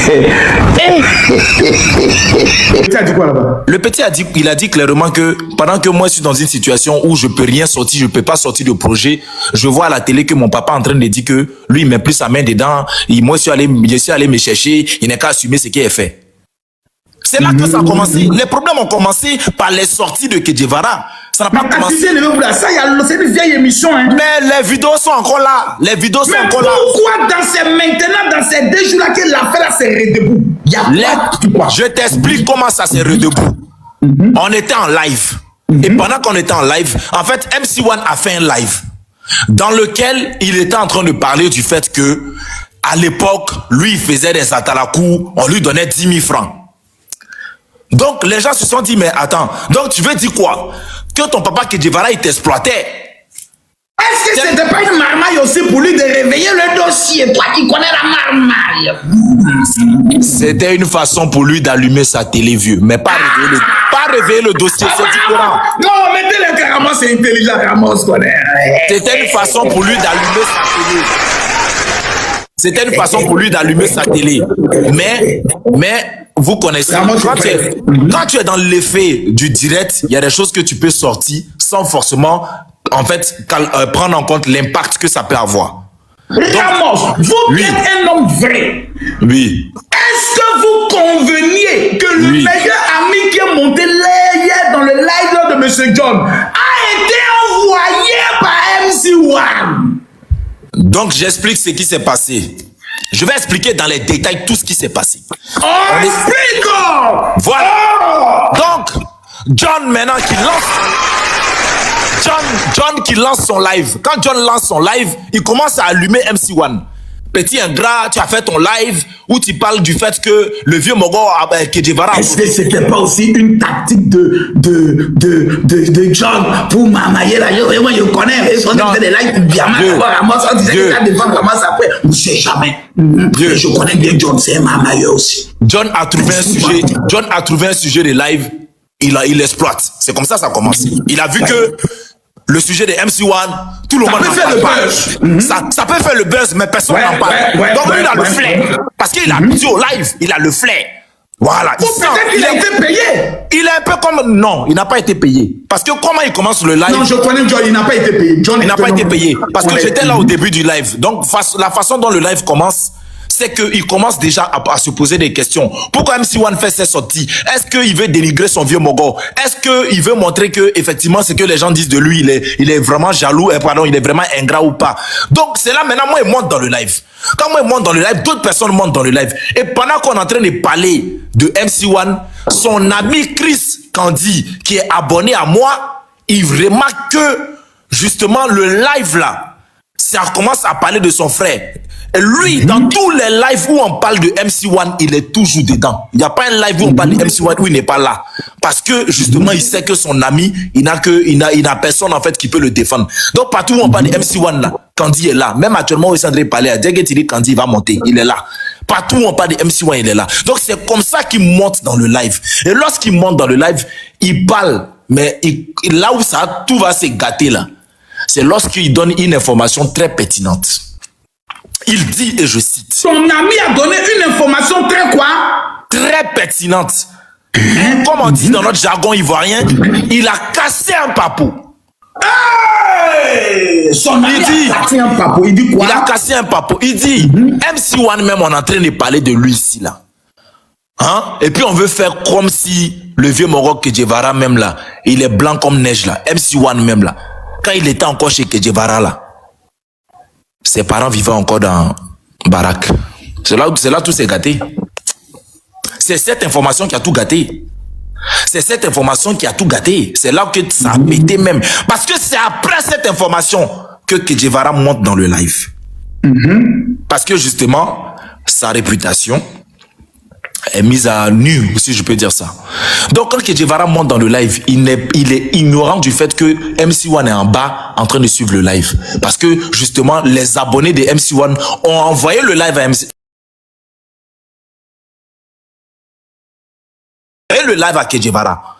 Tu as dit quoi là-bas? Le petit il a dit clairement que pendant que moi je suis dans une situation où je peux rien sortir, je peux pas sortir de projet, je vois à la télé que mon papa est en train de dire que lui il met plus sa main dedans, moi je suis allé me chercher, il n'est qu'à assumer ce qu'il a fait. C'est là que ça a commencé. Les problèmes ont commencé par les sorties de Que Guevara. Ça n'a pas commencé. C'est une vieille émission. Hein. Mais les vidéos sont encore là. Les vidéos sont encore là. Pourquoi maintenant, dans ces 2 jours-là, que l'affaire s'est redebout? Je t'explique comment ça s'est redebout. On était en live. Et pendant qu'on était en live, en fait, MC1 a fait un live dans lequel il était en train de parler du fait que, à l'époque, lui, il faisait des atalakou, on lui donnait 10 000 francs. Donc, les gens se sont dit, mais attends, donc tu veux dire quoi? Que ton papa Que Guevara, il t'exploitait? Est-ce que c'était pas une marmaille aussi pour lui de réveiller le dossier? Toi qui connais la marmaille. C'était une façon pour lui d'allumer sa télé, vieux. Mais pas réveiller le dossier, c'est différent. Non, mettez-le carrément, c'est intelligent, Ramos, connaît. C'était une façon pour lui d'allumer sa télé. C'était une façon pour lui d'allumer sa télé. Mais vous connaissez, quand tu es dans l'effet du direct, il y a des choses que tu peux sortir sans forcément, en fait, prendre en compte l'impact que ça peut avoir. Ramos, vous êtes un homme vrai. Oui. Est-ce que vous conveniez que le meilleur ami qui est monté hier dans le live de M. John a été envoyé par MC1? Donc, j'explique ce qui s'est passé. Je vais expliquer dans les détails tout ce qui s'est passé. Explique! Voilà. Donc, John maintenant qui lance... John qui lance son live. Quand John lance son live, il commence à allumer MC1. Petit ingrat, tu as fait ton live où tu parles du fait que le vieux Mogo Que Guevara... Est-ce que c'était pas aussi une tactique de John pour m'amailler là? Moi, je connais, on faisait des lives bien mal. On disait que ça défend vraiment après. On ne sait jamais. Je connais bien John, c'est un mamailleur aussi. John a trouvé un sujet de live, il exploite. C'est comme ça ça commence. Il a vu que le sujet de MC1, tout le monde peut faire le buzz. Ça peut faire le buzz, mais personne n'en parle. Donc lui, il a le flair. Parce qu'il a dit au live, il a le flair. Voilà. Peut-être qu'il a été payé. Il est un peu comme... Non, il n'a pas été payé. Parce que comment il commence le live... Non, je connais John, il n'a pas été payé. Il n'a pas été payé. Parce que j'étais là au début du live. Donc, la façon dont le live commence... c'est qu'il commence déjà à se poser des questions. Pourquoi MC1 fait ses sorties? Est-ce qu'il veut dénigrer son vieux Mogo? Est-ce qu'il veut montrer que, effectivement, ce que les gens disent de lui, il est vraiment jaloux, pardon, il est vraiment ingrat ou pas? Donc, c'est là, maintenant, moi, il monte dans le live. Quand moi, il monte dans le live, d'autres personnes montent dans le live. Et pendant qu'on est en train de parler de MC1, son ami Chris Candy, qui est abonné à moi, il remarque que, justement, le live là, ça commence à parler de son frère. Et lui, dans tous les lives où on parle de MC1, il est toujours dedans. Il n'y a pas un live où on parle de MC1 où il n'est pas là. Parce que, justement, il sait que son ami, il n'a personne, en fait, qui peut le défendre. Donc, partout où on parle de MC1, là, Candy est là. Même actuellement, où Sandré parlait, à Dieguetiri, Candy va monter. Il est là. Partout où on parle de MC1, il est là. Donc, c'est comme ça qu'il monte dans le live. Et lorsqu'il monte dans le live, il parle. Mais là où tout va se gâter, là, c'est lorsqu'il donne une information très pertinente. Il dit, et je cite... Son ami a donné une information très quoi? Très pertinente. Comme on dit dans notre jargon ivoirien, il a cassé un papou. Hey! Son ami a cassé un papou. Il dit quoi? Il a cassé un papou. Il dit, MC1 même, on est en train de parler de lui ici, là. Hein? Et puis on veut faire comme si le vieux Mogo Que Guevara même là, il est blanc comme neige là. MC1 même là. Quand il était encore chez Que Guevara là, ses parents vivaient encore dans Barak. C'est là tout s'est gâté. C'est cette information qui a tout gâté. C'est cette information qui a tout gâté. C'est là que ça a pété même. Parce que c'est après cette information que Guevara monte dans le live. Parce que justement, sa réputation est mise à nu, si je peux dire ça. Donc quand Guevara monte dans le live, il est ignorant du fait que MC1 est en bas en train de suivre le live. Parce que justement, les abonnés de MC1 ont envoyé le live à MC1. Et le live à Guevara.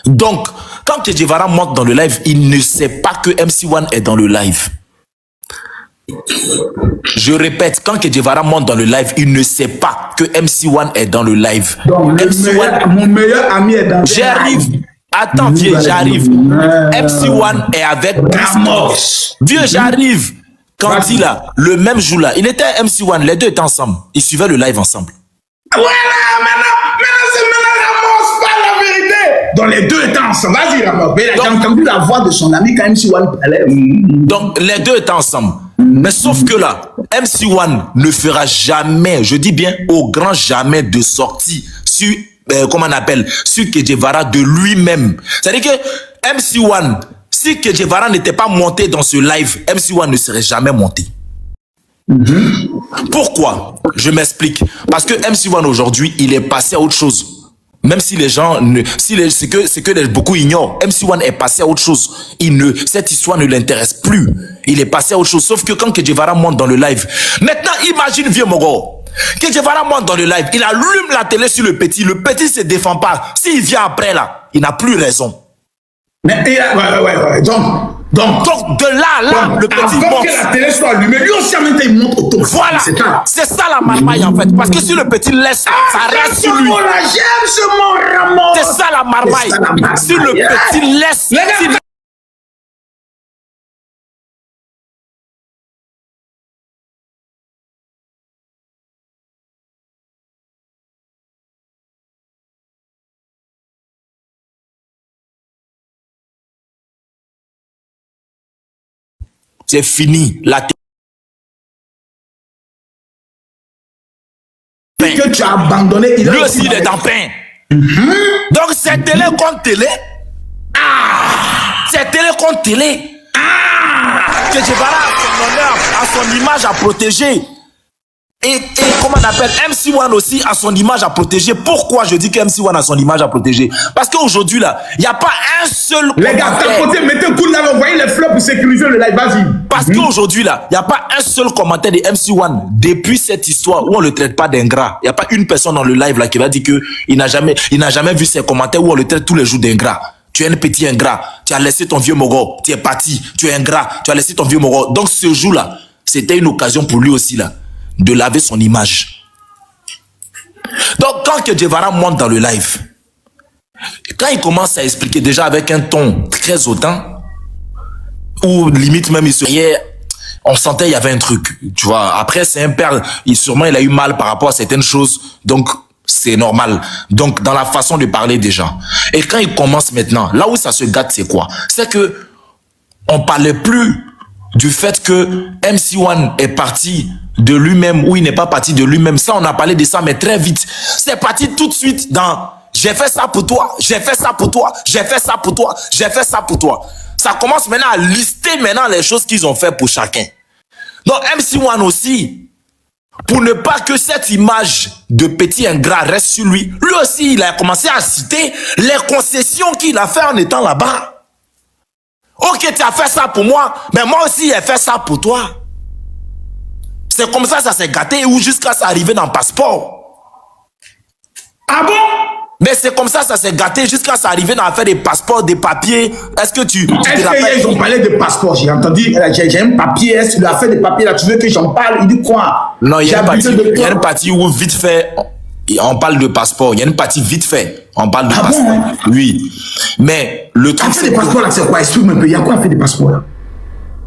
Donc, quand Guevara monte dans le live, il ne sait pas que MC1 est dans le live. Je répète, quand Kedjevara monte dans le live, il ne sait pas que MC1 est dans le live. Donc, mon meilleur ami est dans le live. J'arrive. Attends, vieux, j'arrive. MC1 est avec Ramos. Vieux, j'arrive. Quand il a, le même jour là, il était MC1, les deux étaient ensemble. Ils suivaient le live ensemble. Voilà, maintenant c'est Ramos, pas la vérité. Donc les deux étaient ensemble. Vas-y, Ramos. Mais j'ai entendu la voix de son ami quand MC1 parlait. Donc les deux étaient ensemble. Mais sauf que là, MC1 ne fera jamais, je dis bien au grand jamais, de sortie sur, comment on appelle, sur Kedjevara de lui-même. C'est-à-dire que MC1, si Kedjevara n'était pas monté dans ce live, MC1 ne serait jamais monté. Pourquoi? Je m'explique. Parce que MC1 aujourd'hui, il est passé à autre chose. Même si les gens ne, c'est que beaucoup ignorent. MC1 est passé à autre chose. Cette histoire ne l'intéresse plus. Il est passé à autre chose. Sauf que quand Kedjevara monte dans le live, maintenant imagine vieux Mogo. Kedjevara monte dans le live, il allume la télé sur le petit se défend pas. S'il vient après là, il n'a plus raison. Mais ouais. Donc de là, le petit avant que la télé soit allumée, lui aussi en même temps il monte au top. Voilà, c'est ça la marmaille en fait. Parce que si le petit laisse, ça reste sur lui. J'aime ce mot, Ramos. C'est ça la marmaille. Si le petit laisse, c'est fini. Que tu as abandonné, lui aussi il est dans pain. Donc c'est télé contre télé. C'est télé contre télé. Kedjevara a son honneur, a son image à protéger. Et comment on appelle, MC1 aussi a son image à protéger. Pourquoi je dis que MC1 a son image à protéger? Parce qu'aujourd'hui là, il n'y a pas un seul... Les gars, côté, mettez un coup de là, envoyez les fleurs pour sécuriser le live, vas-y. Parce qu'aujourd'hui là, il n'y a pas un seul commentaire de MC1 depuis cette histoire où on ne le traite pas d'ingrat. Il n'y a pas une personne dans le live là qui va dire qu'il n'a jamais vu ces commentaires où on le traite tous les jours d'ingrat. Tu es un petit ingrat, tu as laissé ton vieux Mogo, tu es parti, tu es ingrat, tu as laissé ton vieux Mogo. Donc ce jour là, c'était une occasion pour lui aussi là de laver son image. Donc quand Kedjevara monte dans le live, quand il commence à expliquer déjà avec un ton très hautain, ou limite même il se riait, on sentait il y avait un truc, tu vois. Après c'est un père, sûrement il a eu mal par rapport à certaines choses, donc c'est normal. Donc dans la façon de parler déjà. Et quand il commence maintenant, là où ça se gâte, c'est quoi? C'est que on parlait plus du fait que MC1 est parti de lui-même ou il n'est pas parti de lui-même. Ça, on a parlé de ça, mais très vite. C'est parti tout de suite dans « j'ai fait ça pour toi, j'ai fait ça pour toi, j'ai fait ça pour toi, j'ai fait ça pour toi ». Ça commence maintenant à lister maintenant les choses qu'ils ont fait pour chacun. Donc MC1 aussi, pour ne pas que cette image de petit ingrat reste sur lui, lui aussi, il a commencé à citer les concessions qu'il a fait en étant là-bas. Ok, tu as fait ça pour moi, mais moi aussi, j'ai fait ça pour toi. C'est comme ça s'est gâté ou jusqu'à ça arriver dans le passeport. Ah bon? Mais c'est comme ça s'est gâté jusqu'à ça arriver dans l'affaire des passeports, des papiers. Est-ce que tu te rappelles? Ils ont parlé de passeports, j'ai entendu, j'ai un papier, est-ce que l'affaire des papiers là, tu veux que j'en parle? Il dit quoi? Non, il y a une partie où vite fait, on parle de passeport. Il y a une partie vite fait, on parle de passeport. Bon, hein? Oui. Mais le truc c'est... L'affaire des passeports là, c'est quoi? Explique-moi un peu, il y a quoi à faire des passeports là?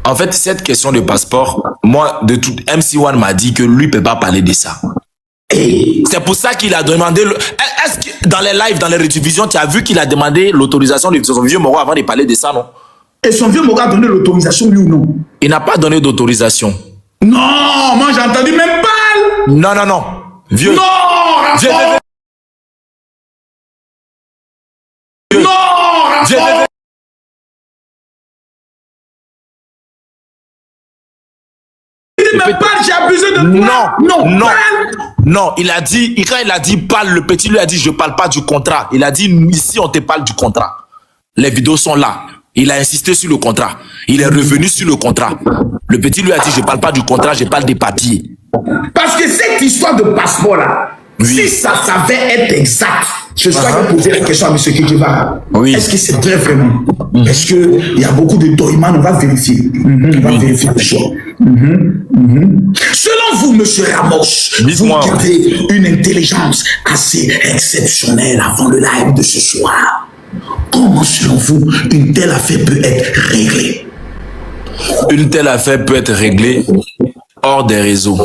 En fait, cette question de passeport, moi, MC1 m'a dit que lui ne peut pas parler de ça. C'est pour ça qu'il a demandé... Est-ce que dans les lives, dans les rediffusions, tu as vu qu'il a demandé l'autorisation de son vieux Mogo avant de parler de ça, non? Et son vieux Mogo a donné l'autorisation, lui ou non? Il n'a pas donné d'autorisation. Non, moi j'ai entendu même pas. Non. Vieux. Non, j'ai abusé de toi. Non, il a dit, quand il a dit parle, le petit lui a dit je parle pas du contrat. Il a dit ici on te parle du contrat. Les vidéos sont là. Il a insisté sur le contrat. Il est revenu sur le contrat. Le petit lui a dit je parle pas du contrat, je parle des papiers. Parce que cette histoire de passeport là, oui. Si ça savait être exact, Ce soir, je vais poser la question à M. Kedjevara. Oui. Est-ce que c'est vrai vraiment? Est-ce qu'il y a beaucoup de Toyman? On va vérifier. On va vérifier les choses. Selon vous, M. Ramos, vous qui avez une intelligence assez exceptionnelle avant le live de ce soir, comment, selon vous, une telle affaire peut être réglée? Une telle affaire peut être réglée hors des réseaux.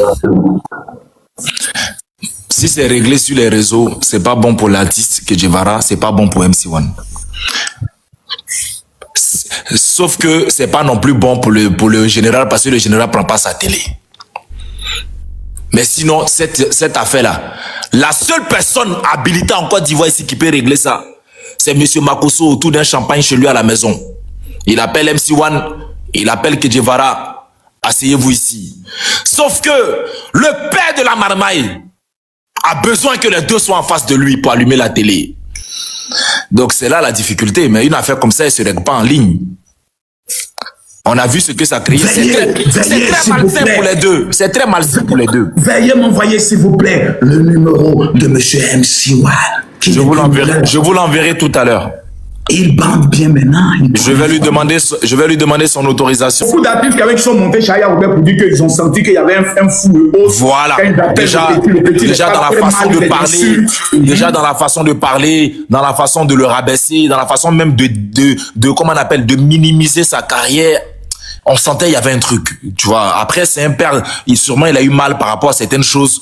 Si c'est réglé sur les réseaux, c'est pas bon pour l'artiste Kedjevara, c'est pas bon pour MC1. Sauf que c'est pas non plus bon pour le général parce que le général prend pas sa télé. Mais sinon, cette affaire-là, la seule personne habilitée en Côte d'Ivoire ici qui peut régler ça, c'est M. Makosso autour d'un champagne chez lui à la maison. Il appelle MC1, il appelle Kedjevara, asseyez-vous ici. Sauf que le père de la marmaille a besoin que les deux soient en face de lui pour allumer la télé. Donc c'est là la difficulté. Mais une affaire comme ça, elle ne se règle pas en ligne. On a vu ce que ça crée. C'est très malsain pour les deux. C'est très malsain pour les deux. Veuillez m'envoyer, s'il vous plaît, le numéro de M. MC1. Je vous l'enverrai tout à l'heure. Il bande bien maintenant. Je vais lui demander son autorisation. Beaucoup d'artistes qui sont montés chez Aya Robert pour dire qu'ils ont senti qu'il y avait un fou. Voilà. Déjà dans la façon de parler, déjà dans la façon de parler, dans la façon de le rabaisser, dans la façon même de comment on appelle, de minimiser sa carrière. On sentait il y avait un truc, tu vois. Après, c'est un père, sûrement il a eu mal par rapport à certaines choses